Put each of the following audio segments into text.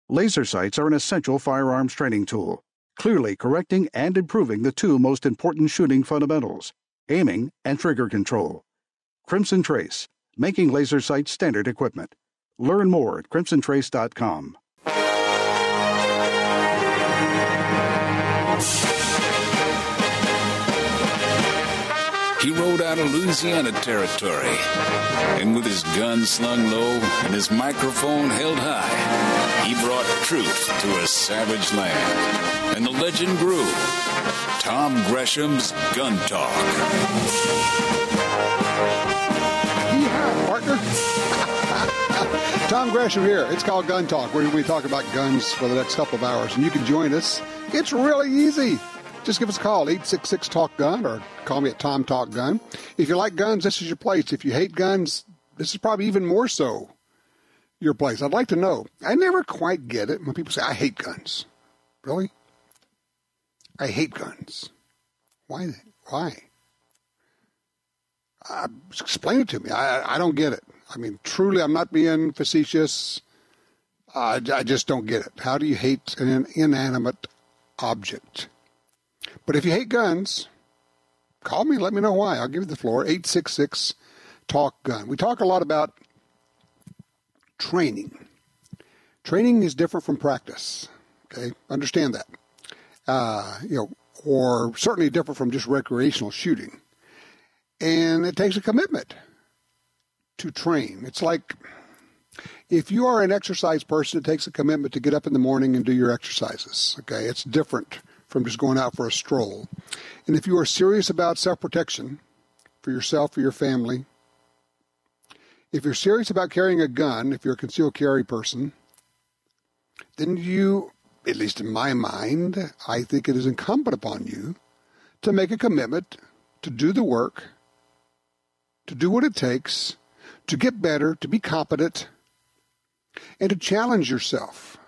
Laser sights are an essential firearms training tool, clearly correcting and improving the two most important shooting fundamentals, aiming and trigger control. Crimson Trace, making laser sights standard equipment. Learn more at crimsontrace.com. He rode out of Louisiana territory, and with his gun slung low and his microphone held high, he brought truth to a savage land. And the legend grew. Tom Gresham's Gun Talk. Yeehaw, partner. Tom Gresham here. It's called Gun Talk, where we talk about guns for the next couple of hours, and you can join us. It's really easy. Just give us a call, 866-TALK-GUN, or call me at Tom Talk Gun. If you like guns, this is your place. If you hate guns, this is probably even more so your place. I'd like to know. I never quite get it when people say, I hate guns. Really? I hate guns. Why? Explain it to me. I don't get it. I mean, truly, I'm not being facetious. I just don't get it. How do you hate an inanimate object? But if you hate guns, call me. Let me know why. I'll give you the floor. 866-TALK-GUN. We talk a lot about training. Training is different from practice. Okay, understand that. Or certainly different from just recreational shooting. And it takes a commitment to train. It's like if you are an exercise person, it takes a commitment to get up in the morning and do your exercises. Okay, it's different from just going out for a stroll. And if you are serious about self-protection for yourself, for your family, if you're serious about carrying a gun, if you're a concealed carry person, then you, at least in my mind, I think it is incumbent upon you to make a commitment to do the work, to do what it takes, to get better, to be competent, and to challenge yourself.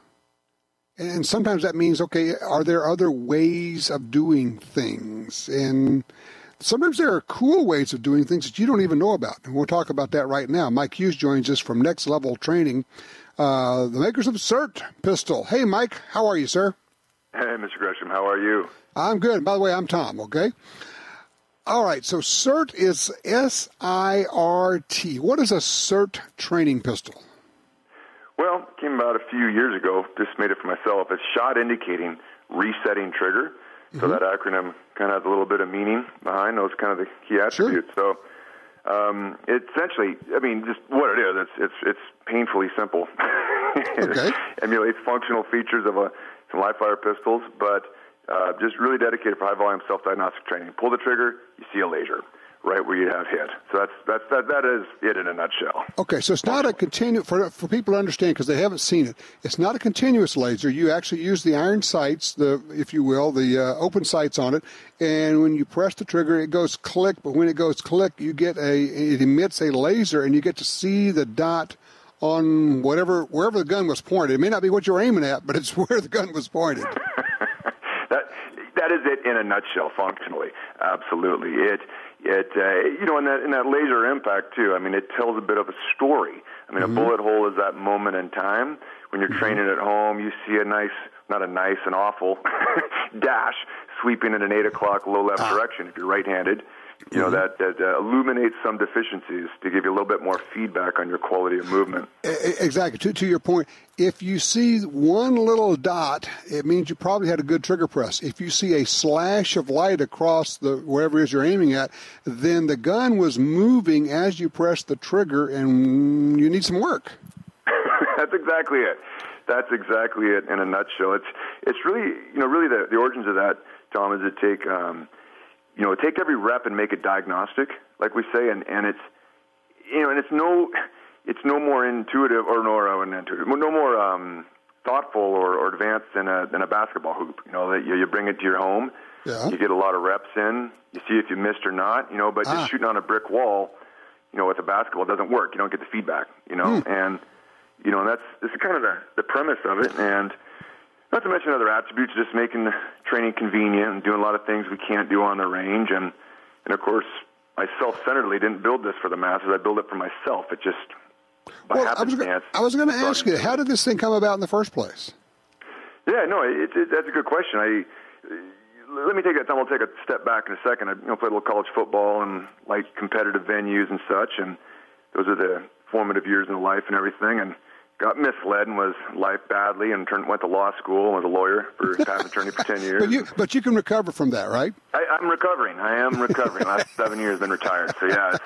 And sometimes that means, okay, are there other ways of doing things? And sometimes there are cool ways of doing things that you don't even know about. And we'll talk about that right now. Mike Hughes joins us from Next Level Training, the makers of SIRT pistol. Hey, Mike, how are you, sir? Hey, Mr. Gresham, how are you? I'm good. By the way, I'm Tom, okay? All right, so SIRT is S-I-R-T. What is a SIRT training pistol? Well, it came about a few years ago. Just made it for myself. It's shot indicating resetting trigger. So that acronym kind of has a little bit of meaning behind those kind of the key attributes. Sure. So it's essentially, I mean, just what it is. It's painfully simple. Okay. It emulates functional features of some live fire pistols, but just really dedicated for high volume self-diagnostic training. Pull the trigger, you see a laser right where you have hit. So that is it in a nutshell. Okay, so it's not a continuous, for people to understand, because they haven't seen it, it's not a continuous laser. You actually use the iron sights, if you will, the open sights on it, and when you press the trigger, it goes click, but when it goes click, it emits a laser, and you get to see the dot on wherever the gun was pointed. It may not be what you're aiming at, but it's where the gun was pointed. That is it in a nutshell, functionally. Absolutely. In that laser impact, too, I mean, it tells a bit of a story. I mean, a bullet hole is that moment in time. When you're training at home, you see an awful dash sweeping in an 8 o'clock low left direction if you're right-handed. That illuminates some deficiencies to give you a little bit more feedback on your quality of movement. Exactly. To your point, if you see one little dot, it means you probably had a good trigger press. If you see a slash of light across wherever it is you're aiming at, then the gun was moving as you pressed the trigger, and you need some work. That's exactly it. That's exactly it in a nutshell. It's really, really the origins of that, Tom, is to take every rep and make it diagnostic, like we say, and it's, and it's no more intuitive or no more thoughtful or advanced than a basketball hoop. That you bring it to your home, you get a lot of reps in, you see if you missed or not, but just shooting on a brick wall, with a basketball doesn't work. You don't get the feedback, and this is kind of the premise of it, and not to mention other attributes, just making the training convenient and doing a lot of things we can't do on the range. And of course, I self-centeredly didn't build this for the masses. I built it for myself. It just Well, I was going to ask you, how did this thing come about in the first place? Yeah, no, that's a good question. Let me take that time. I'll take a step back in a second. I played a little college football and like competitive venues and such, and those are the formative years in life and everything, and got misled and was life badly and went to law school and was a lawyer for patent attorney for 10 years. But you can recover from that, right? I'm recovering. I am recovering. Last 7 years been retired, so yeah.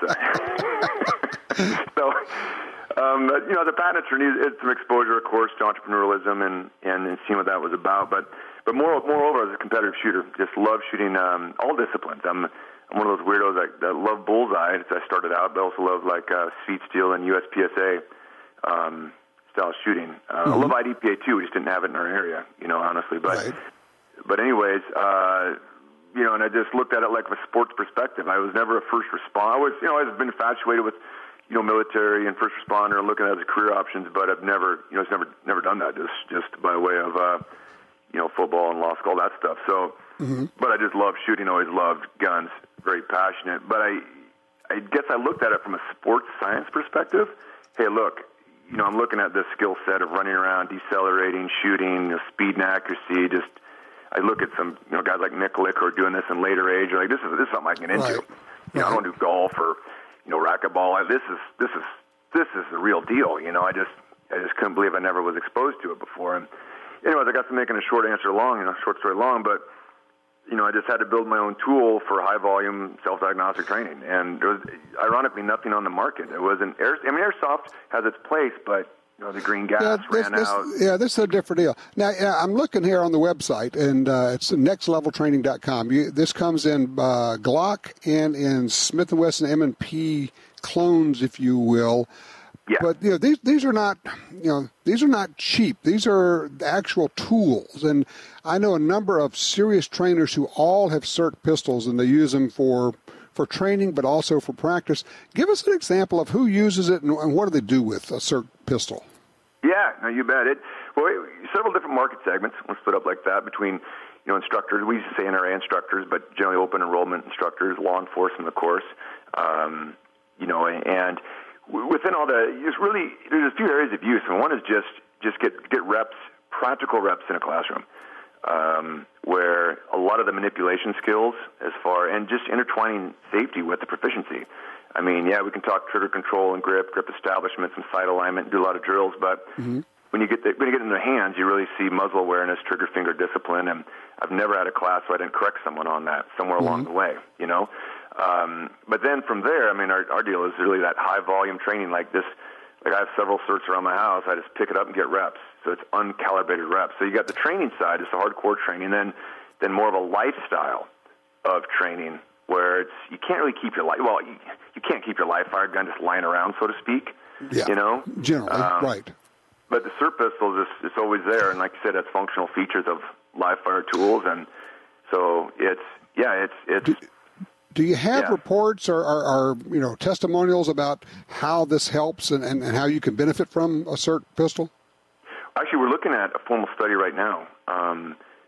As a patent attorney, it's some exposure, of course, to entrepreneurialism and seeing what that was about. But moreover, as a competitive shooter, just love shooting all disciplines. I'm one of those weirdos that love bullseye. As I started out, but also love like speed steel and USPSA style shooting. I love IDPA too. We just didn't have it in our area, honestly. But anyways, and I just looked at it like from a sports perspective. I was never a first responder. I've been infatuated with military and first responder and looking at it as career options, but I've never done that just by way of football and law school, all that stuff. So, but I just love shooting. Always loved guns. Very passionate. But I guess I looked at it from a sports science perspective. Hey, look, I'm looking at this skill set of running around, decelerating, shooting, speed and accuracy. I look at some guys like Miklik who are doing this in later age. Like this is something I can get into. I don't do golf or racquetball. This is the real deal. I just couldn't believe I never was exposed to it before. And anyways, I got to making a short story long, but I just had to build my own tool for high volume self-diagnostic training. And there was ironically nothing on the market. It wasn't airsoft has its place, but the green gas ran out. Yeah, this is a different deal. Now, I'm looking here on the website, and it's nextleveltraining.com. This comes in Glock and in Smith & Wesson M&P clones, if you will. Yeah. But these are not cheap. These are actual tools, and I know a number of serious trainers who all have SIRT pistols, and they use them for training, but also for practice. Give us an example of who uses it and what do they do with a SIRT pistol. Yeah, no, you bet. Several different market segments. We'll split up like that between instructors. We used to say NRA instructors, but generally open enrollment instructors, law enforcement, of course. And within all there's a few areas of use, and one is just get reps, practical reps in a classroom, where a lot of the manipulation skills and just intertwining safety with the proficiency. I mean, we can talk trigger control and grip establishment, some sight alignment, do a lot of drills, but when you get in their hands, you really see muzzle awareness, trigger finger discipline, and I've never had a class where I didn't correct someone on that somewhere along the way, But then from there, I mean, our deal is really that high volume training like this. Like I have several SIRTs around my house. I just pick it up and get reps. So it's uncalibrated reps. So you got the training side, it's the hardcore training, then more of a lifestyle of training where you can't really keep your you can't keep your live fire gun just lying around, so to speak. Yeah, generally, right. But the SIRT pistol it's always there, and like you said, it's functional features of live fire tools, and so it's. Do you have reports or testimonials about how this helps and how you can benefit from a SIRT pistol? Actually, we're looking at a formal study right now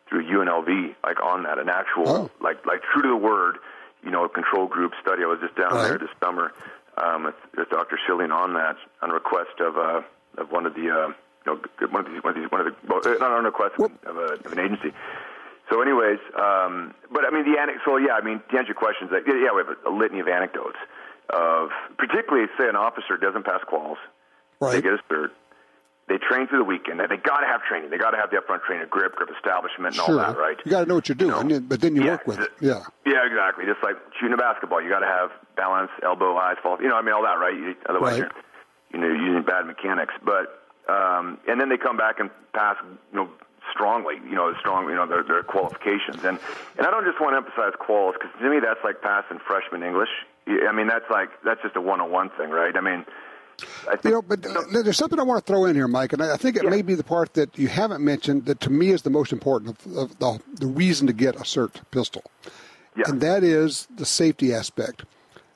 through UNLV, like on that, an actual like true to the word, control group study. I was just down there this summer with Dr. Schilling on that on request of one of the not on request of an agency. So, anyways, but I mean to answer your questions, we have a litany of anecdotes of particularly say an officer doesn't pass quals, they get a SIRT. They train through the weekend. They got to have training. They got to have the upfront training, grip establishment, and all that, right? You got to know what you're doing, but then you work with it. Yeah. Yeah, exactly. Just like shooting a basketball, you got to have balance, elbow, eyes, fall. All that, right? Otherwise, you're using bad mechanics. But and then they come back and pass, strongly, their qualifications. And I don't just want to emphasize quals because to me that's like passing freshman English. I mean, that's just a 101 thing, right? I mean. There's something I want to throw in here, Mike, and I think it may be the part that you haven't mentioned that to me is the most important of the reason to get a SIRT pistol, and that is the safety aspect.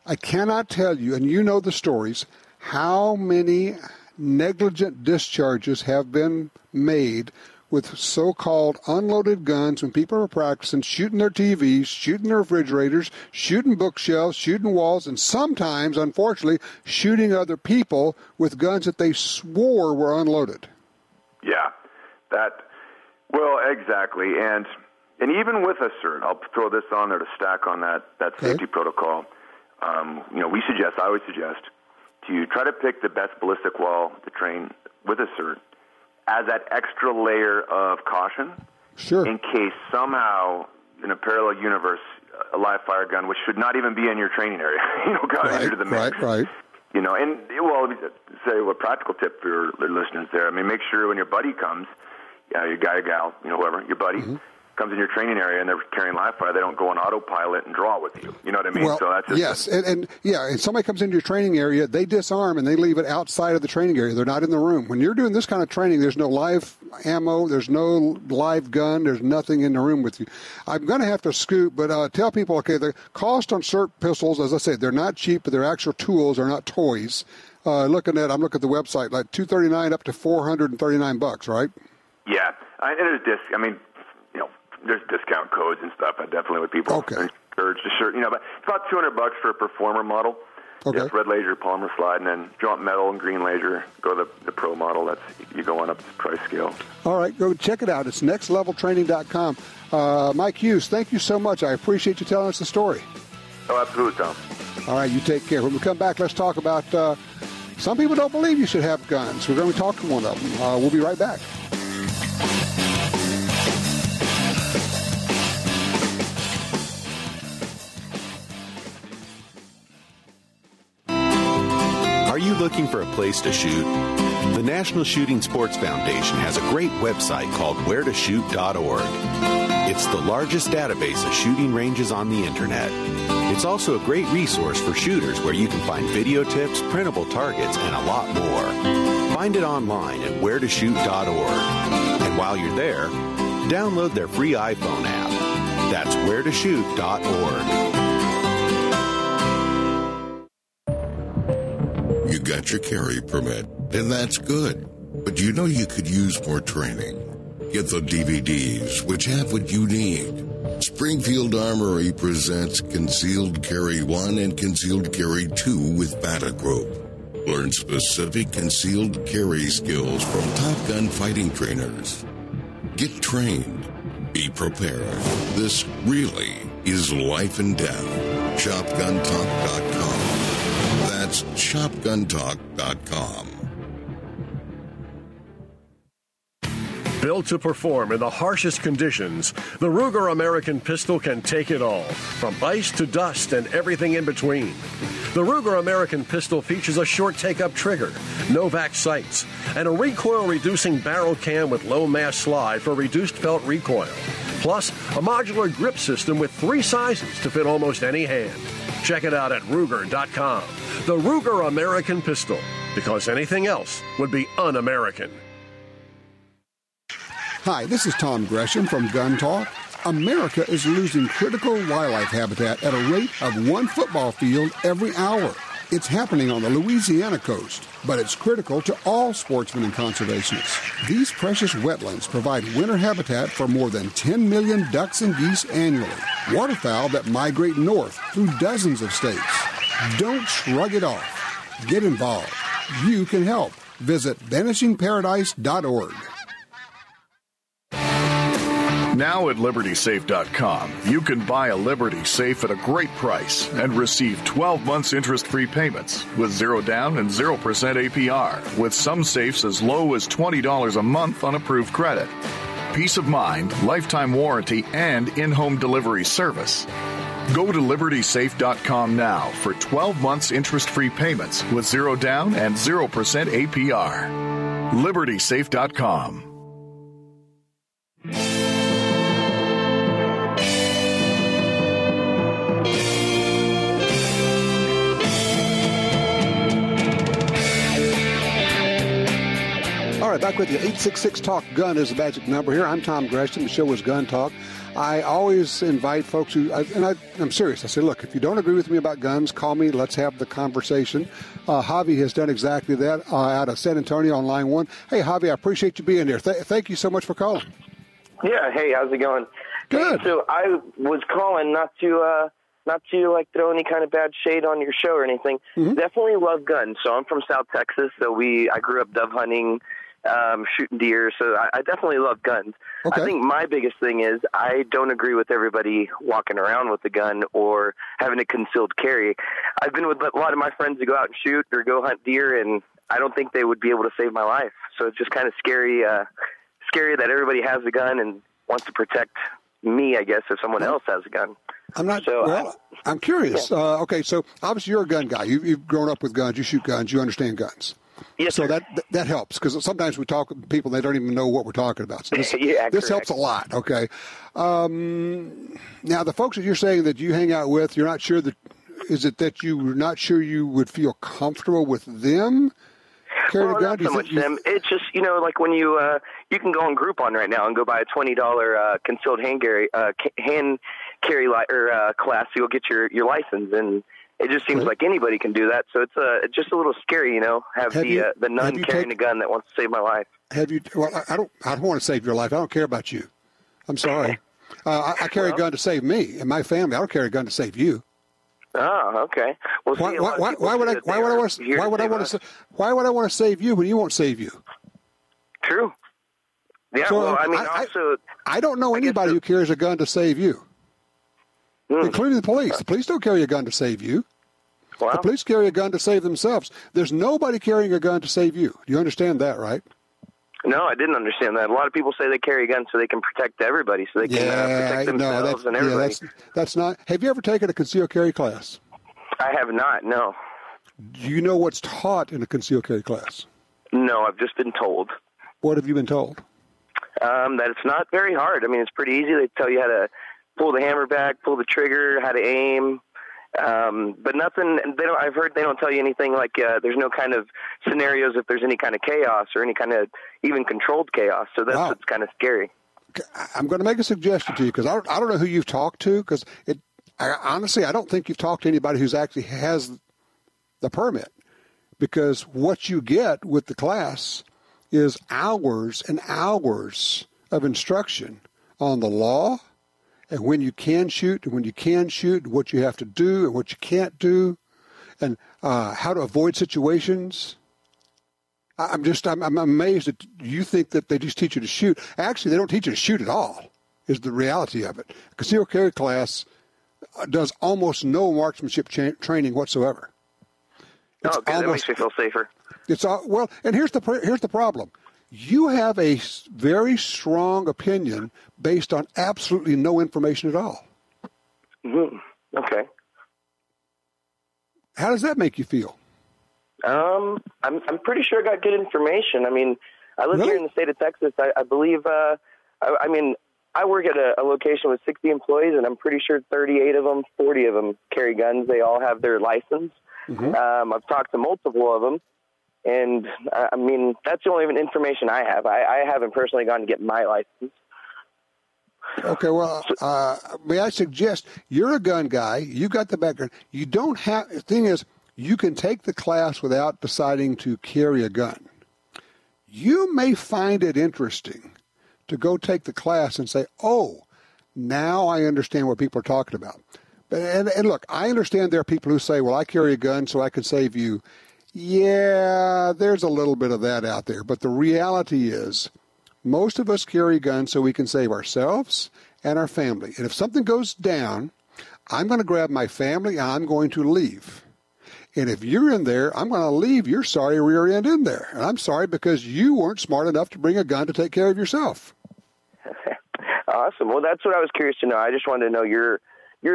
I cannot tell you, and you know the stories, how many negligent discharges have been made with so-called unloaded guns when people are practicing shooting their TVs, shooting their refrigerators, shooting bookshelves, shooting walls, and sometimes, unfortunately, shooting other people with guns that they swore were unloaded. Yeah, well, exactly. And even with a SIRT, I'll throw this on there to stack on that safety protocol. I always suggest to try to pick the best ballistic wall to train with a SIRT as that extra layer of caution, in case somehow in a parallel universe a live fire gun, which should not even be in your training area, got into the mix. Right. And let me say a practical tip for your listeners there. I mean, make sure when your buddy comes, your guy, gal, whoever, your buddy comes in your training area and they're carrying live fire, they don't go on autopilot and draw with you. You know what I mean? Well, so that's just and somebody comes into your training area, they disarm and they leave it outside of the training area. They're not in the room. When you're doing this kind of training, there's no live ammo, there's no live gun, there's nothing in the room with you. I'm going to have to scoot, but tell people, the cost on SIRT pistols, as I said, they're not cheap, but they're actual tools, they're not toys. I'm looking at the website, like $239 up to $439, right? Yeah, and there's discount codes and stuff. I definitely would people encourage to shirt, but it's about $200 for a performer model. Okay. Yes, red laser, polymer slide, and then if you want metal and green laser, go to the pro model. You go on up the price scale. All right, go check it out. It's nextleveltraining.com. Mike Hughes, thank you so much. I appreciate you telling us the story. Oh, absolutely, Tom. All right, you take care. When we come back, let's talk about some people don't believe you should have guns. We're going to talk to one of them. We'll be right back. Are you looking for a place to shoot? The National Shooting Sports Foundation has a great website called wheretoshoot.org. It's the largest database of shooting ranges on the internet. It's also a great resource for shooters where you can find video tips, printable targets, and a lot more. Find it online at wheretoshoot.org. And while you're there, download their free iPhone app. That's wheretoshoot.org. You got your carry permit, and that's good. But you could use more training. Get the DVDs, which have what you need. Springfield Armory presents Concealed Carry 1 and Concealed Carry 2 with Bata Group. Learn specific concealed carry skills from Top Gun fighting trainers. Get trained. Be prepared. This really is life and death. ShopGunTalk.com. That's ShopGunTalk.com. Built to perform in the harshest conditions, the Ruger American pistol can take it all, from ice to dust and everything in between. The Ruger American pistol features a short take-up trigger, Novak sights, and a recoil-reducing barrel cam with low-mass slide for reduced felt recoil. Plus, a modular grip system with 3 sizes to fit almost any hand. Check it out at Ruger.com. The Ruger American pistol, because anything else would be un-American. Hi, this is Tom Gresham from Gun Talk. America is losing critical wildlife habitat at a rate of 1 football field every hour. It's happening on the Louisiana coast, but it's critical to all sportsmen and conservationists. These precious wetlands provide winter habitat for more than 10 million ducks and geese annually, waterfowl that migrate north through dozens of states. Don't shrug it off. Get involved. You can help. Visit vanishingparadise.org. Now at LibertySafe.com, you can buy a Liberty Safe at a great price and receive 12 months interest-free payments with 0 down and 0% APR, with some safes as low as $20 a month on approved credit. Peace of mind, lifetime warranty, and in-home delivery service. Go to LibertySafe.com now for 12 months interest-free payments with 0 down and 0% APR. LibertySafe.com. All right, back with you. 866-TALK-GUN is the magic number here. I'm Tom Gresham. The show is Gun Talk. I always invite folks who, I'm serious. I say, look, if you don't agree with me about guns, call me. Let's have the conversation. Javi has done exactly that out of San Antonio on line 1. Hey, Javi, I appreciate you being there. Thank you so much for calling. Yeah, hey, how's it going? Good. Hey, so I was calling not to like throw any kind of bad shade on your show or anything. Mm-hmm. Definitely love guns. So I'm from South Texas, so I grew up dove hunting, shooting deer, so I definitely love guns. Okay. I think my biggest thing is I don't agree with everybody walking around with a gun or having a concealed carry. I've been with a lot of my friends who go out and shoot or go hunt deer, and I don't think they would be able to save my life. So it's just kind of scary that everybody has a gun and wants to protect me, I guess, if someone else has a gun. I'm curious. Yeah. Okay, so obviously you're a gun guy. You've grown up with guns. You shoot guns. You understand guns. Yes, so sir. that helps, because sometimes we talk with people, they don't even know what we're talking about. So this helps a lot, okay? Now, the folks that you're saying that you hang out with, you're not sure is it that you're not sure you would feel comfortable with them carrying a gun? Not so much them. It's just, like when you can go on Groupon right now and go buy a $20 concealed hand carry class, so you'll get your license, and it just seems like anybody can do that. So it's just a little scary, have the nun carrying a gun that wants to save my life. Have you? Well, I don't want to save your life. I don't care about you. I'm sorry. I carry a gun to save me and my family. I don't carry a gun to save you. Oh, okay. Well, why would I want to save you when you won't save you? True. Yeah. So, I don't know anybody who carries a gun to save you. Including the police. The police don't carry a gun to save you. Wow. The police carry a gun to save themselves. There's nobody carrying a gun to save you. Do you understand that, right? No, I didn't understand that. A lot of people say they carry a gun so they can protect everybody, so they can protect themselves and everybody. That's not. Have you ever taken a concealed carry class? I have not, no. Do you know what's taught in a concealed carry class? No, I've just been told. What have you been told? That it's not very hard. I mean, it's pretty easy. They tell you how to pull the hammer back, pull the trigger, how to aim, but nothing. I've heard they don't tell you anything like there's no kind of scenarios if there's any kind of chaos or any kind of even controlled chaos. So that's what's kind of scary. I'm going to make a suggestion to you, because I don't know who you've talked to, because honestly, I don't think you've talked to anybody who's actually has the permit, because what you get with the class is hours and hours of instruction on the law, and when you can shoot, and when you can shoot, and what you have to do, and what you can't do, and how to avoid situations. I'm amazed that you think that they just teach you to shoot. Actually, they don't teach you to shoot at all, is the reality of it. A concealed carry class does almost no marksmanship training whatsoever. That makes me feel safer. And here's the problem. You have a very strong opinion based on absolutely no information at all. Mm-hmm. Okay. How does that make you feel? I'm pretty sure I got good information. I mean, I live here in the state of Texas. I believe. I work at a location with 60 employees, and I'm pretty sure 40 of them carry guns. They all have their license. Mm-hmm. I've talked to multiple of them. And, I mean, that's the only information I have. I haven't personally gone to get my license. Okay, well, may I suggest, you're a gun guy. You got the background. You don't have – the thing is, you can take the class without deciding to carry a gun. You may find it interesting to go take the class and say, oh, now I understand what people are talking about. And look, I understand there are people who say, well, I carry a gun so I can save you. Yeah, there's a little bit of that out there. But the reality is most of us carry guns so we can save ourselves and our family. And if something goes down, I'm going to grab my family and I'm going to leave. And if you're in there, I'm going to leave your sorry rear end in there. And I'm sorry because you weren't smart enough to bring a gun to take care of yourself. Awesome. Well, that's what I was curious to know. I just wanted to know your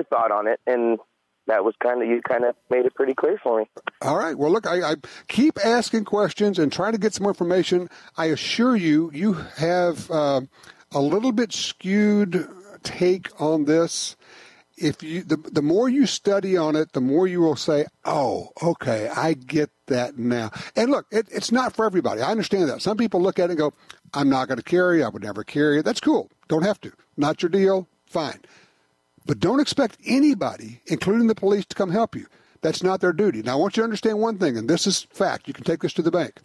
thought on it. And that was you made it pretty clear for me. All right. Well, look, I keep asking questions and trying to get some more information. I assure you, you have a little bit skewed take on this. the more you study on it, the more you will say, oh, okay, I get that now. And look, it's not for everybody. I understand that. Some people look at it and go, I'm not going to carry. I would never carry it. That's cool. Don't have to. Not your deal. Fine. But don't expect anybody, including the police, to come help you. That's not their duty. Now, I want you to understand one thing, and this is fact. You can take this to the bank.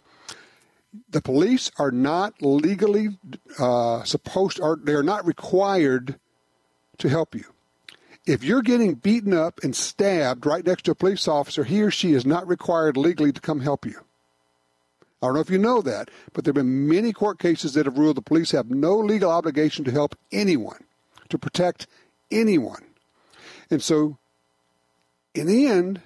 The police are not legally they're not required to help you. If you're getting beaten up and stabbed right next to a police officer, he or she is not required legally to come help you. I don't know if you know that, but there have been many court cases that have ruled the police have no legal obligation to help anyone, to protect anyone. And so, in the end,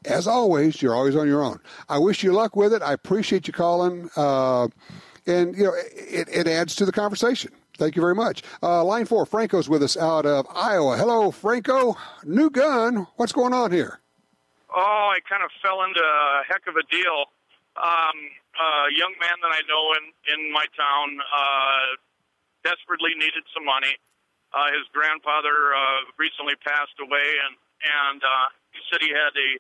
as always, you're always on your own. I wish you luck with it. I appreciate you calling. And, you know, it adds to the conversation. Thank you very much. Line 4, Franco's with us out of Iowa. Hello, Franco. New gun. What's going on here? Oh, I kind of fell into a heck of a deal. A young man that I know in my town desperately needed some money. His grandfather recently passed away, and he said he had a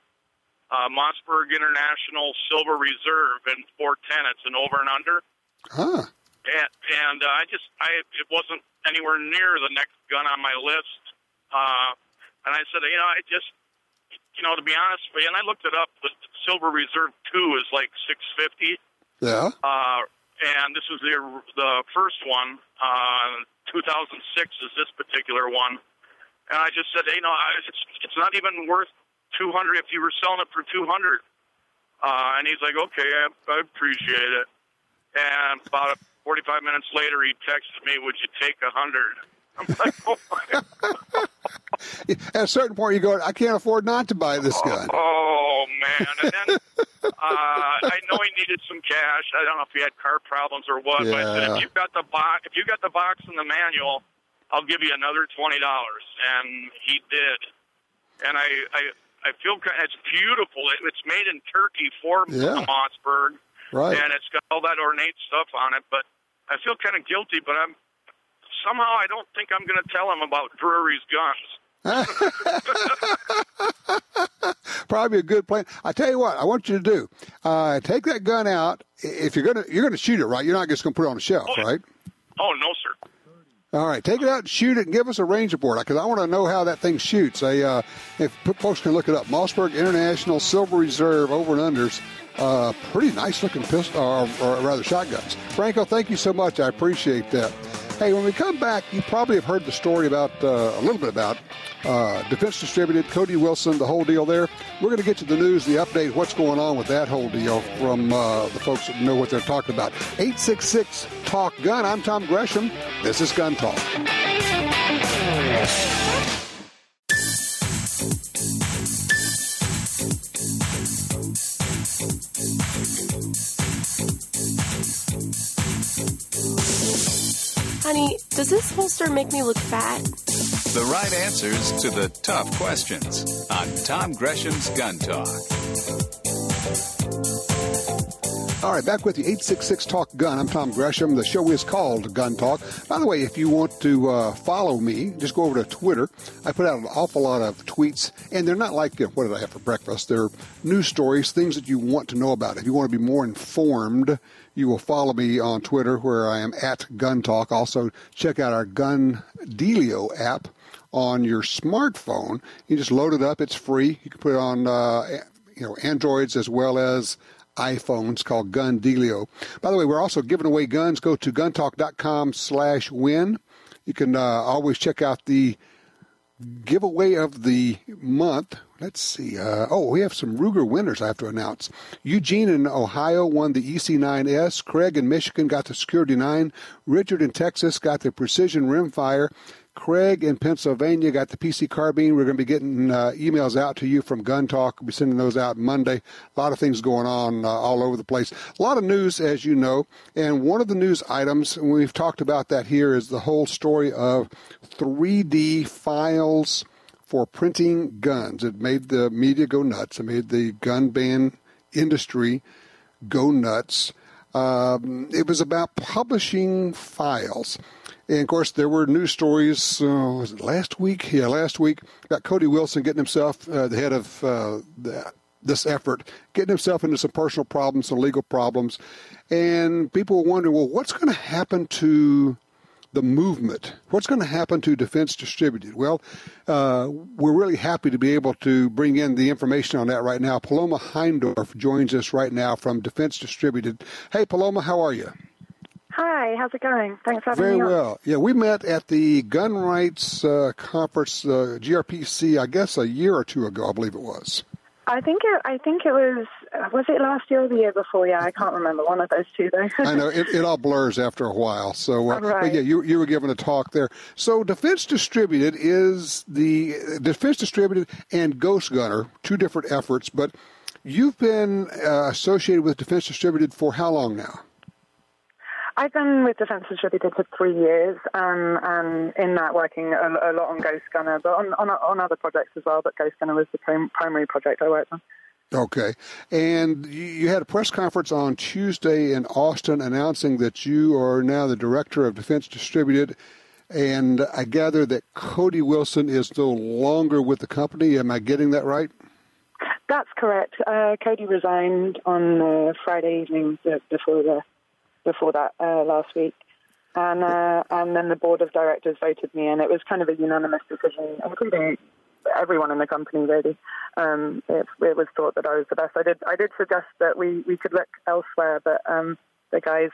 Mossberg International Silver Reserve in 410. It's an over and under. Huh. And it wasn't anywhere near the next gun on my list. And I said, to be honest with you, and I looked it up, the Silver Reserve 2 is like $650. Yeah. And this is the first one. 2006 is this particular one. And I just said, it's not even worth $200 if you were selling it for $200. And he's like, okay, I appreciate it. And about 45 minutes later, he texted me, would you take 100? I'm like, oh my. At a certain point, you go, I can't afford not to buy this gun. Oh, man. And then I know he needed some cash. I don't know if he had car problems or what, but I said, if you got the box and the manual, I'll give you another $20. And he did. And I feel it's beautiful. It's made in Turkey for Mossberg. Right. And it's got all that ornate stuff on it, but I feel kind of guilty, but I don't think I'm going to tell him about Drury's guns. Probably a good plan. I tell you what, I want you to do. Take that gun out. If you're going to shoot it, right? You're not just going to put it on the shelf, right? Oh, no, sir. All right, take it out and shoot it and give us a range report, because I want to know how that thing shoots. If folks can look it up, Mossberg International Silver Reserve over and unders. Pretty nice looking pistol, or rather shotguns. Franco, thank you so much. I appreciate that. Hey, when we come back, you probably have heard the story about a little bit about Defense Distributed, Cody Wilson, the whole deal there. We're going to get to the news, the update, what's going on with that whole deal from the folks that know what they're talking about. 866-TALK-GUN. I'm Tom Gresham. This is Gun Talk. Honey, does this holster make me look fat? The right answers to the tough questions on Tom Gresham's Gun Talk. All right, back with you, 866-TALK-GUN. I'm Tom Gresham. The show is called Gun Talk. By the way, if you want to follow me, just go over to Twitter. I put out an awful lot of tweets, and they're not like, what did I have for breakfast? They're news stories, things that you want to know about. If you want to be more informed, you will follow me on Twitter, where I am at Gun Talk. Also, check out our Gun Dealio app on your smartphone. You just load it up. It's free. You can put it on Androids as well as iPhones, called Gun Dealio. By the way, we're also giving away guns. Go to guntalk.com/win. You can always check out the giveaway of the month. Let's see. We have some Ruger winners I have to announce. Eugene in Ohio won the EC9S. Craig in Michigan got the Security 9. Richard in Texas got the Precision Rimfire. Craig in Pennsylvania got the PC Carbine. We're going to be getting emails out to you from Gun Talk. We'll be sending those out Monday. A lot of things going on all over the place. A lot of news, as you know. And one of the news items, and we've talked about that here, is the whole story of 3D files for printing guns. It made the media go nuts. It made the gun ban industry go nuts. It was about publishing files. And, of course, there were news stories, was it last week? Yeah, last week, about Cody Wilson getting himself, the head of this effort, getting himself into some personal problems, some legal problems. And people were wondering, well, what's going to happen to the movement? What's going to happen to Defense Distributed? Well, we're really happy to be able to bring in the information on that right now. Paloma Heindorff joins us right now from Defense Distributed. Hey, Paloma, how are you? Hi, how's it going? Thanks for having me on. Very well. Yeah, we met at the Gun Rights Conference, GRPC, I guess a year or two ago, I believe it was. I think it was it last year or the year before? Yeah, I can't remember. One of those two, though. I know, it all blurs after a while. So, right. But yeah, you were giving a talk there. So Defense Distributed is the Defense Distributed and Ghost Gunner, two different efforts, but you've been associated with Defense Distributed for how long now? I've been with Defense Distributed for 3 years, and in that working a lot on Ghost Gunner, but on other projects as well, but Ghost Gunner was the primary project I worked on. Okay. And you had a press conference on Tuesday in Austin announcing that you are now the director of Defense Distributed, and I gather that Cody Wilson is no longer with the company. Am I getting that right? That's correct. Cody resigned on Friday evening before that last week, and then the board of directors voted me in. It was kind of a unanimous decision, including everyone in the company. Really, it was thought that I was the best. I did suggest that we could look elsewhere, but the guys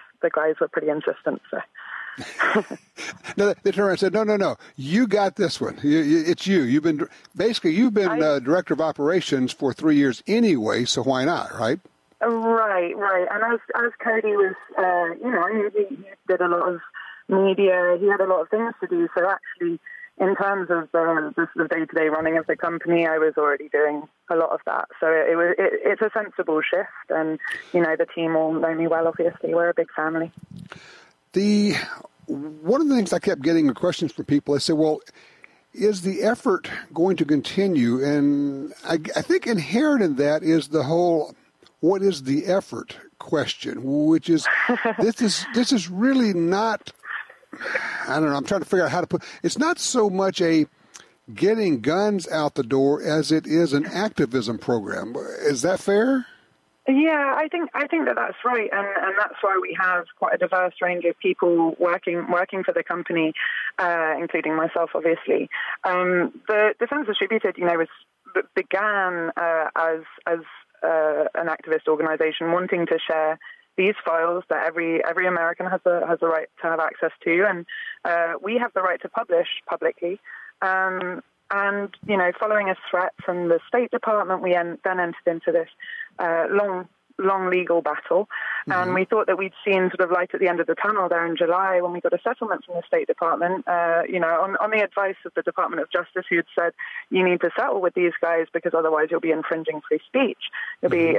were pretty insistent. So. No, they turned around and said, no, you got this one. It's you. You've been director of operations for 3 years anyway, so why not, right? Right. And as Cody was, he did a lot of media. He had a lot of things to do. So actually, in terms of the day-to-day running of the company, I was already doing a lot of that. So it's a sensible shift. And, the team all know me well, obviously. We're a big family. One of the things I kept getting questions from people, I said, well, is the effort going to continue? And I think inherent in that is the whole, what is the effort question, which is, this is really not, I don't know, I'm trying to figure out how to put, it's not so much a getting guns out the door as it is an activism program. Is that fair? Yeah, I think that's right, and that's why we have quite a diverse range of people working for the company, including myself, obviously. The Defense Distributed, began as an activist organization wanting to share these files that every American has the right to have access to, and we have the right to publish publicly. And following a threat from the State Department, we then entered into this long legal battle. And we thought that we'd seen sort of light at the end of the tunnel there in July when we got a settlement from the State Department, on the advice of the Department of Justice, who had said, you need to settle with these guys because otherwise you'll be infringing free speech. You'll be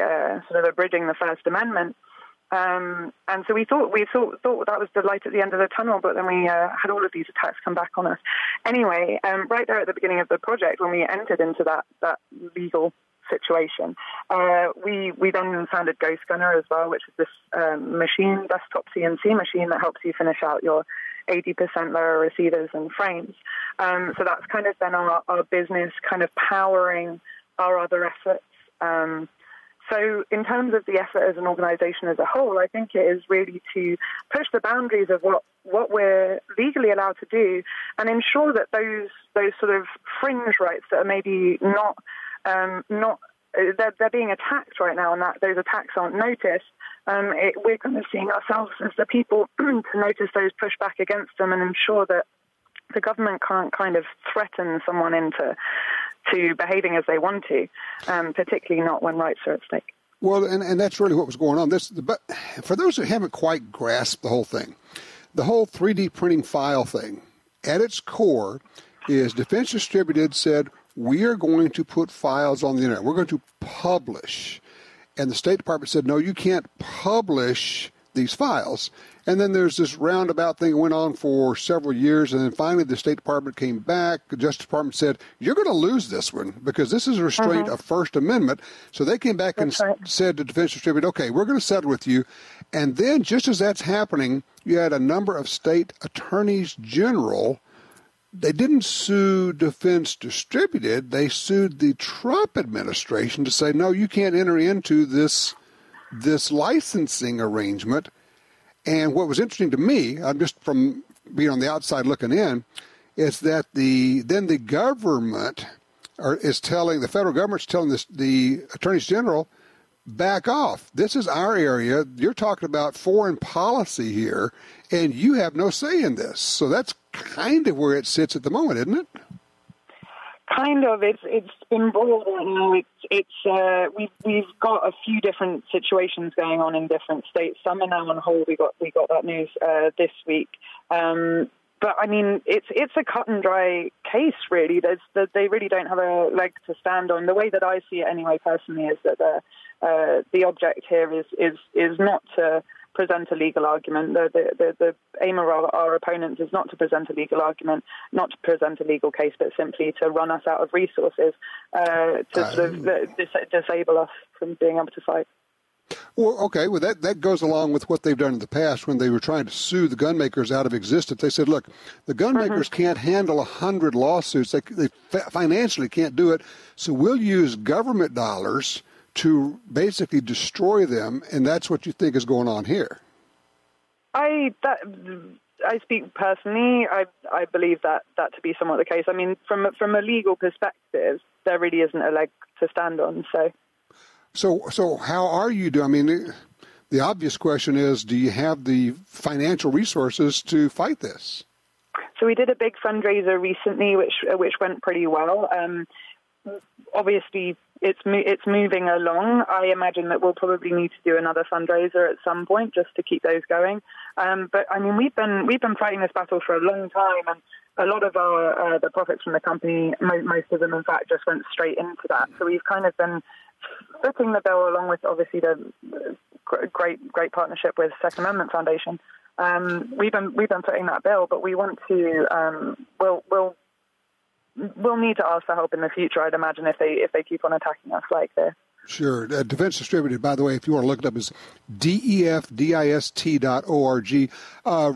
sort of abridging the First Amendment. And so we thought that was the light at the end of the tunnel, but then we had all of these attacks come back on us. Anyway, right there at the beginning of the project, when we entered into that legal situation, we then founded Ghost Gunner as well, which is this machine, desktop CNC machine that helps you finish out your 80% lower receivers and frames. So that's kind of been our business kind of powering our other efforts. So in terms of the effort as an organization as a whole, I think it is really to push the boundaries of what we're legally allowed to do and ensure that those sort of fringe rights that are maybe not they're being attacked right now, and that those attacks aren't noticed. We're kind of seeing ourselves as the people to notice those, push back against them, and ensure that the government can't kind of threaten someone into behaving as they want to, particularly not when rights are at stake. Well, and that's really what was going on. But for those who haven't quite grasped the whole thing, the whole 3D printing file thing, at its core, is Defense Distributed said, we are going to put files on the internet. We're going to publish. And the State Department said, no, you can't publish these files. And then there's this roundabout thing that went on for several years, and then finally the State Department came back. The Justice Department said, you're going to lose this one because this is a restraint of First Amendment. So they came back and said to Defense Distributed, okay, we're going to settle with you. And then just as that's happening, you had a number of state attorneys general. They didn't sue Defense Distributed. They sued the Trump administration to say, no, you can't enter into this licensing arrangement. And what was interesting to me, just from being on the outside looking in, is that the government the federal government's telling the attorneys general, back off. This is our area. You're talking about foreign policy here, and you have no say in this. So that's kind of where it sits at the moment, isn't it? Kind of. It's been broad right now. We've got a few different situations going on in different states. Some are now on hold. We got that news this week. But I mean, it's a cut and dry case, really. They really don't have a leg to stand on. The way that I see it, anyway, personally, is that the object here is not to present a legal argument. The aim of our opponents is not to present a legal argument, not to present a legal case, but simply to run us out of resources, to sort of disable us from being able to fight. Well, okay. Well, that goes along with what they've done in the past when they were trying to sue the gun makers out of existence. They said, look, the gun makers can't handle 100 lawsuits. They financially can't do it. So we'll use government dollars to basically destroy them. And that's what you think is going on here. I speak personally. I believe that to be somewhat the case. I mean, from a legal perspective, there really isn't a leg to stand on. So how are you doing? I mean, the obvious question is, do you have the financial resources to fight this? So we did a big fundraiser recently, which went pretty well. Obviously, it's moving along. I imagine that we'll probably need to do another fundraiser at some point just to keep those going. But I mean, we've been fighting this battle for a long time, and a lot of the profits from the company, most of them, in fact, just went straight into that. So we've kind of been footing the bill along with obviously the great partnership with Second Amendment Foundation. We've been footing that bill, but we want to we'll need to ask for help in the future. I'd imagine if they keep on attacking us like this. Sure. Defense Distributed, by the way, if you want to look it up, is defdist.org.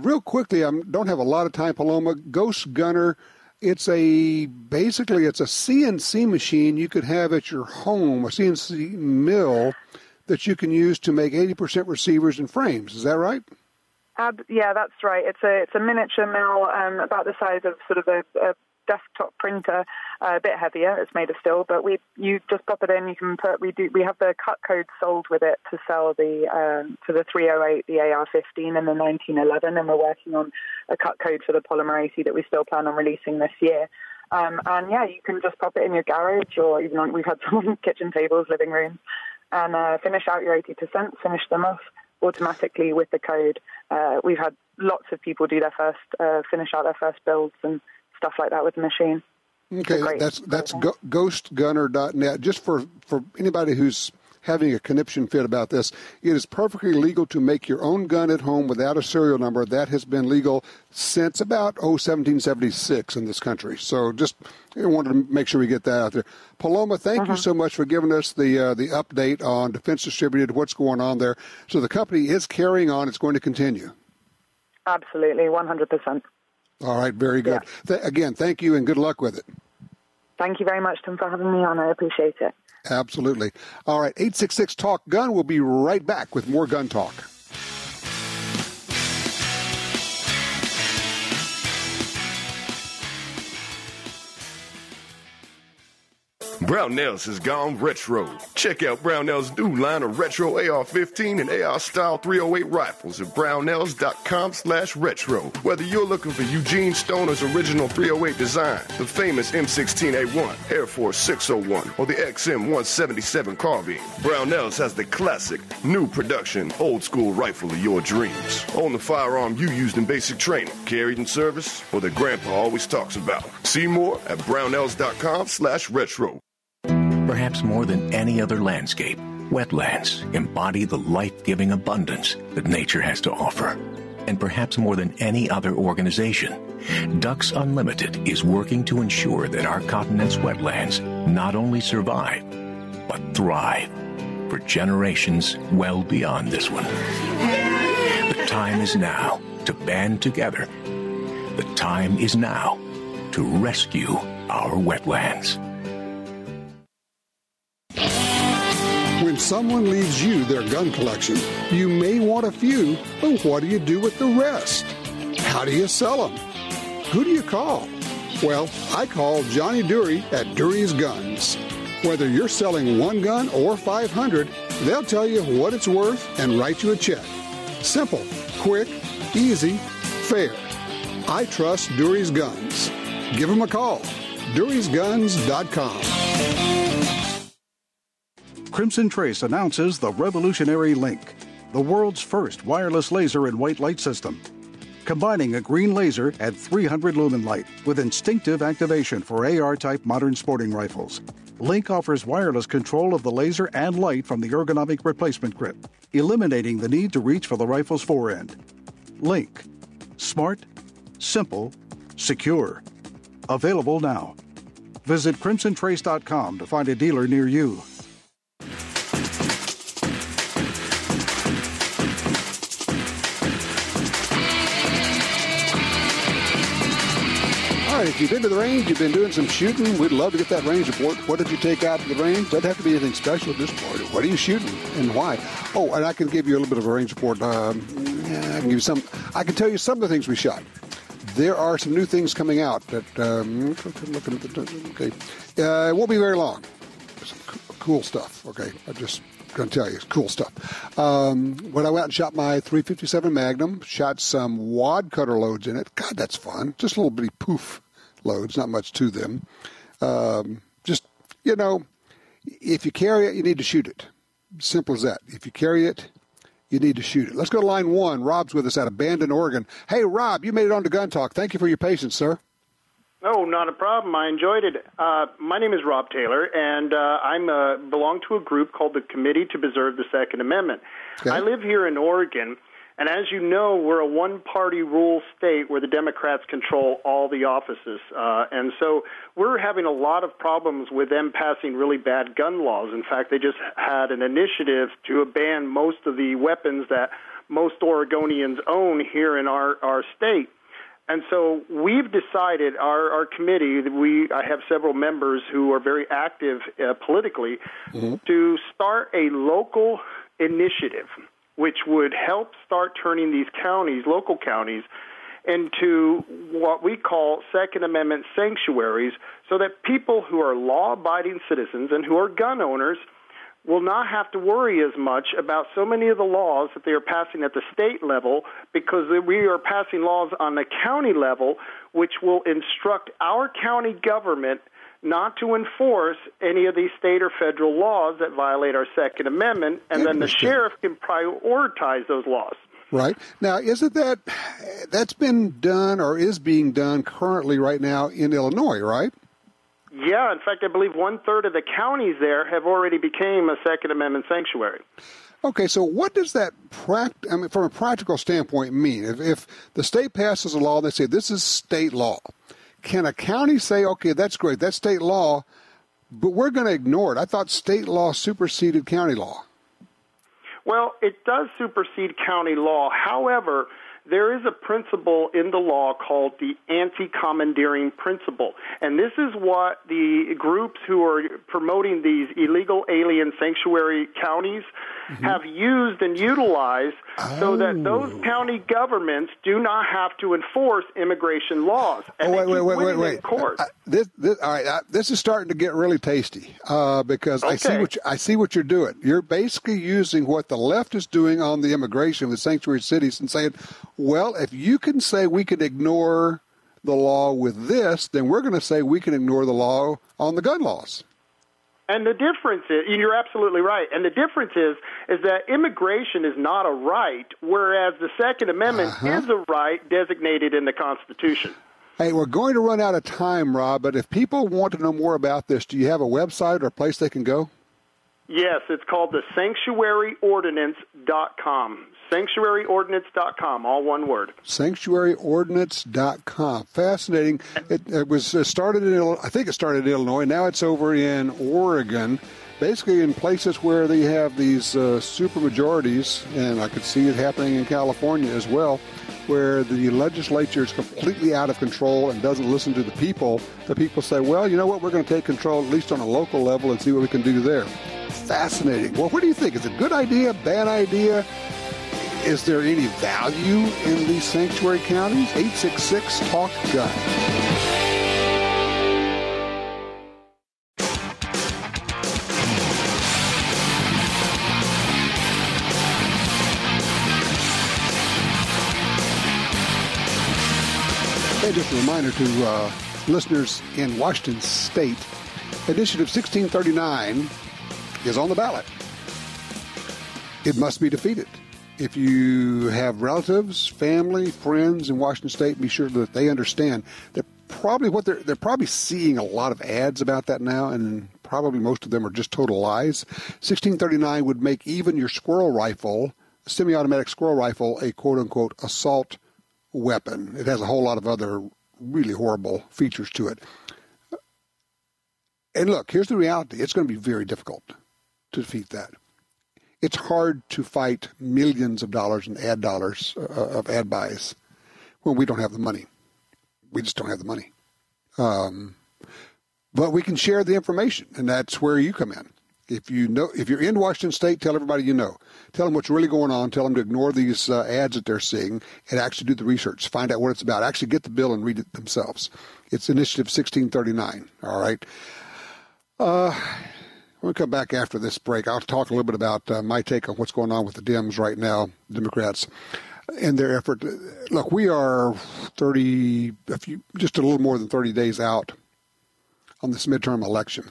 Real quickly, I don't have a lot of time, Paloma. Ghost Gunner. It's basically a CNC machine you could have at your home, a CNC mill that you can use to make 80% receivers and frames. Is that right? Yeah, that's right. It's a miniature mill about the size of sort of a desktop printer, a bit heavier. It's made of steel, but you just pop it in. You can we have the cut code sold with it to sell to the 308, the AR-15, and the 1911, and we're working on a cut code for the Polymer 80 that we still plan on releasing this year. And yeah, you can just pop it in your garage, or even we've had some on kitchen tables, living rooms, and finish out your 80%, finish them off automatically with the code. We've had lots of people do their first, finish out their first builds and stuff like that with the machine. Okay, that's ghostgunner.net. Just for anybody who's having a conniption fit about this, it is perfectly legal to make your own gun at home without a serial number. That has been legal since about 1776 in this country. So just wanted to make sure we get that out there. Paloma, thank you so much for giving us the update on Defense Distributed, what's going on there. So the company is carrying on. It's going to continue. Absolutely, 100%. All right, very good. Yeah. Again, thank you and good luck with it. Thank you very much, Tim, for having me on. I appreciate it. Absolutely. All right, 866-TALK-GUN. We'll be right back with more gun talk. Brownells has gone retro. Check out Brownells' new line of retro AR-15 and AR-style 308 rifles at brownells.com/retro. Whether you're looking for Eugene Stoner's original 308 design, the famous M16A1, Air Force 601, or the XM177 carbine, Brownells has the classic, new production, old-school rifle of your dreams. Own the firearm you used in basic training, carried in service, or that Grandpa always talks about. See more at brownells.com/retro. Perhaps more than any other landscape, wetlands embody the life-giving abundance that nature has to offer. And perhaps more than any other organization, Ducks Unlimited is working to ensure that our continent's wetlands not only survive, but thrive for generations well beyond this one. The time is now to band together. The time is now to rescue our wetlands. When someone leaves you their gun collection, you may want a few, but what do you do with the rest? How do you sell them? Who do you call? Well, I call Johnny Dury at Dury's Guns. Whether you're selling one gun or 500, they'll tell you what it's worth and write you a check. Simple, quick, easy, fair. I trust Dury's Guns. Give them a call. DurysGuns.com. Crimson Trace announces the revolutionary Link, the world's first wireless laser and white light system. Combining a green laser at 300 lumen light with instinctive activation for AR-type modern sporting rifles. Link offers wireless control of the laser and light from the ergonomic replacement grip, eliminating the need to reach for the rifle's forend. Link. Smart, simple, secure. Available now. Visit crimsontrace.com to find a dealer near you. All right, if you've been to the range, you've been doing some shooting, we'd love to get that range report. What did you take out to the range? Doesn't have to be anything special at this point. What are you shooting and why? Oh, and I can give you a little bit of a range report. I can give you some. I can tell you some of the things we shot. There are some new things coming out that looking at the okay. It won't be very long. Some cool stuff. Okay, I just going to tell you, it's cool stuff. When I went out and shot my .357 Magnum, shot some wad cutter loads in it. God, that's fun. Just little bitty poof loads, not much to them. Just, you know, if you carry it, you need to shoot it. Simple as that. If you carry it, you need to shoot it. Let's go to line one. Rob's with us out of Bandon, Oregon. Hey, Rob, you made it on to Gun Talk. Thank you for your patience, sir. Oh, not a problem. I enjoyed it. My name is Rob Taylor, and I belong to a group called the Committee to Preserve the Second Amendment. Okay. I live here in Oregon, and as you know, we're a one-party rule state where the Democrats control all the offices. And so we're having a lot of problems with them passing really bad gun laws. In fact, they just had an initiative to ban most of the weapons that most Oregonians own here in our state. And so we've decided, our committee, I have several members who are very active politically, to start a local initiative which would help start turning these counties, local counties, into what we call Second Amendment sanctuaries, so that people who are law-abiding citizens and who are gun owners will not have to worry as much about so many of the laws that they are passing at the state level, because we are passing laws on the county level which will instruct our county government not to enforce any of these state or federal laws that violate our Second Amendment, and then the sheriff can prioritize those laws. Right. Now, isn't that's been done or is being done currently right now in Illinois, right? Yeah, in fact, I believe 1/3 of the counties there have already became a Second Amendment sanctuary. Okay, so what does that, from a practical standpoint, mean? If the state passes a law and they say this is state law, can a county say, okay, that's great, that's state law, but we're going to ignore it? I thought state law superseded county law. Well, it does supersede county law. However, there is a principle in the law called the anti-commandeering principle, and this is what the groups who are promoting these illegal alien sanctuary counties have used and utilized so that those county governments do not have to enforce immigration laws. And wait. This is starting to get really tasty because okay. I see what you're doing. You're basically using what the left is doing on the immigration with sanctuary cities and saying, well, if you can say we can ignore the law with this, then we're going to say we can ignore the law on the gun laws. And the difference is, you're absolutely right, and the difference is that immigration is not a right, whereas the Second Amendment is a right designated in the Constitution. Hey, we're going to run out of time, Rob, but if people want to know more about this, do you have a website or a place they can go? Yes, it's called the sanctuaryordinance.com, SanctuaryOrdinance.com, all one word. SanctuaryOrdinance.com. Fascinating. It was started I think it started in Illinois. Now it's over in Oregon, basically in places where they have these super majorities, and I could see it happening in California as well, where the legislature is completely out of control and doesn't listen to the people. The people say, well, you know what, we're going to take control at least on a local level and see what we can do there. Fascinating. Well, what do you think? Is it a good idea, bad idea? Is there any value in these sanctuary counties? 866-TALK-GUN. Hey, just a reminder to listeners in Washington State, Initiative 1639 is on the ballot. It must be defeated. If you have relatives, family, friends in Washington State, be sure that they understand that they're probably seeing a lot of ads about that now, and probably most of them are just total lies. 1639 would make even your squirrel rifle, semi-automatic squirrel rifle, a quote-unquote assault weapon. It has a whole lot of other really horrible features to it. And look, here's the reality. It's going to be very difficult to defeat that. It's hard to fight millions of dollars in ad dollars of ad buys when we don't have the money. We just don't have the money. But we can share the information, and that's where you come in. If you're in Washington State, tell everybody you know. Tell them what's really going on. Tell them to ignore these ads that they're seeing and actually do the research. Find out what it's about. Actually get the bill and read it themselves. It's Initiative 1639. All right. We'll come back after this break. I'll talk a little bit about my take on what's going on with the Dems right now, Democrats, and their effort. Look, we are just a little more than 30 days out on this midterm election.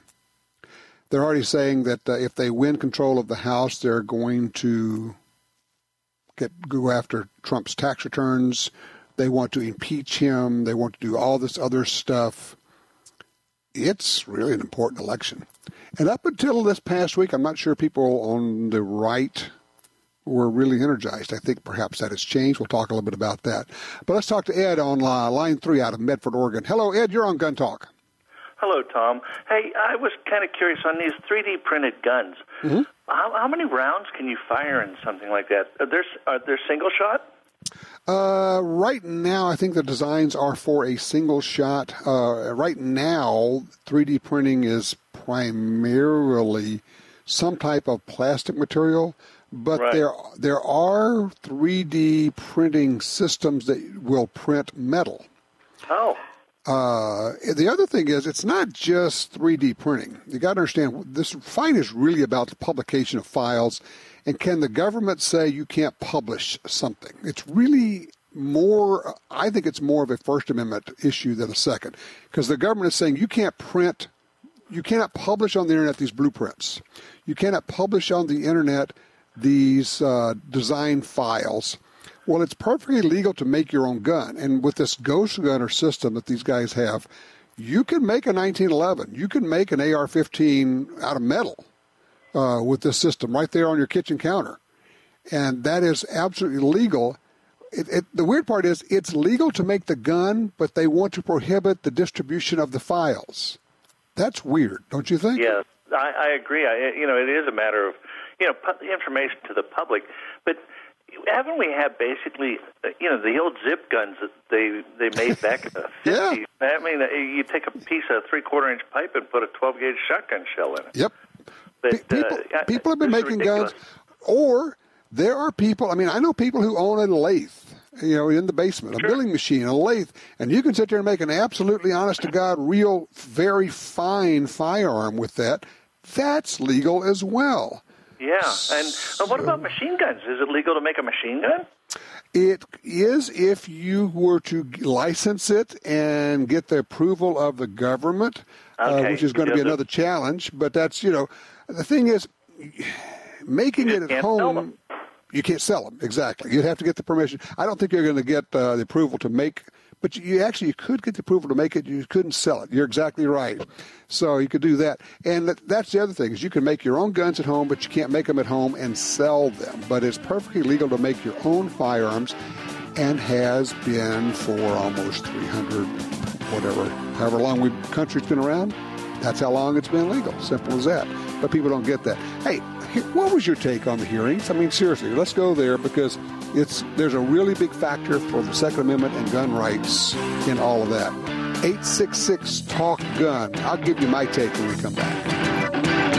They're already saying that if they win control of the House, they're going to go after Trump's tax returns. They want to impeach him. They want to do all this other stuff. It's really an important election. And up until this past week, I'm not sure people on the right were really energized. I think perhaps that has changed. We'll talk a little bit about that. But let's talk to Ed on line 3 out of Medford, Oregon. Hello, Ed. You're on Gun Talk. Hello, Tom. Hey, I was kind of curious on these 3D printed guns. Mm-hmm. How many rounds can you fire in something like that? Are there single shot? Right now, I think the designs are for a single shot. Right now, 3D printing is primarily some type of plastic material, but right. there are 3D printing systems that will print metal. Oh. The other thing is, it's not just 3D printing. You got to understand, this fight is really about the publication of files. And can the government say you can't publish something? It's really more, I think it's more of a First Amendment issue than a second. Because the government is saying you cannot publish on the internet these blueprints. You cannot publish on the internet these design files. Well, it's perfectly legal to make your own gun. And with this ghost gunner system that these guys have, you can make a 1911. You can make an AR-15 out of metal with this system right there on your kitchen counter. And that is absolutely legal. The weird part is it's legal to make the gun, but they want to prohibit the distribution of the files. That's weird, don't you think? Yes, I agree. It is a matter of, information to the public. But haven't we had basically, the old zip guns that they made back in the 50s? Yeah. I mean, you take a piece of 3/4-inch pipe and put a 12-gauge shotgun shell in it. Yep. But, people have been making guns, or there are people, I know people who own a lathe, in the basement, a milling machine, a lathe, and you can sit there and make an absolutely honest-to-God, real, very fine firearm with that. That's legal as well. Yeah, and what about machine guns? Is it legal to make a machine gun? It is if you were to license it and get the approval of the government, which is going to be another challenge. But that's, the thing is, making it at home, you can't sell them. Exactly. You'd have to get the permission. I don't think you're going to get the approval to make but you could get the approval to make it. You couldn't sell it. You're exactly right. So you could do that. And that's the other thing, is you can make your own guns at home, but you can't make them at home and sell them. But it's perfectly legal to make your own firearms, and has been for almost 300, however long the country's been around. That's how long it's been legal. Simple as that. But people don't get that. Hey, what was your take on the hearings? I mean, seriously, let's go there, because there's a really big factor for the Second Amendment and gun rights in all of that. 866-TALK-GUN. I'll give you my take when we come back.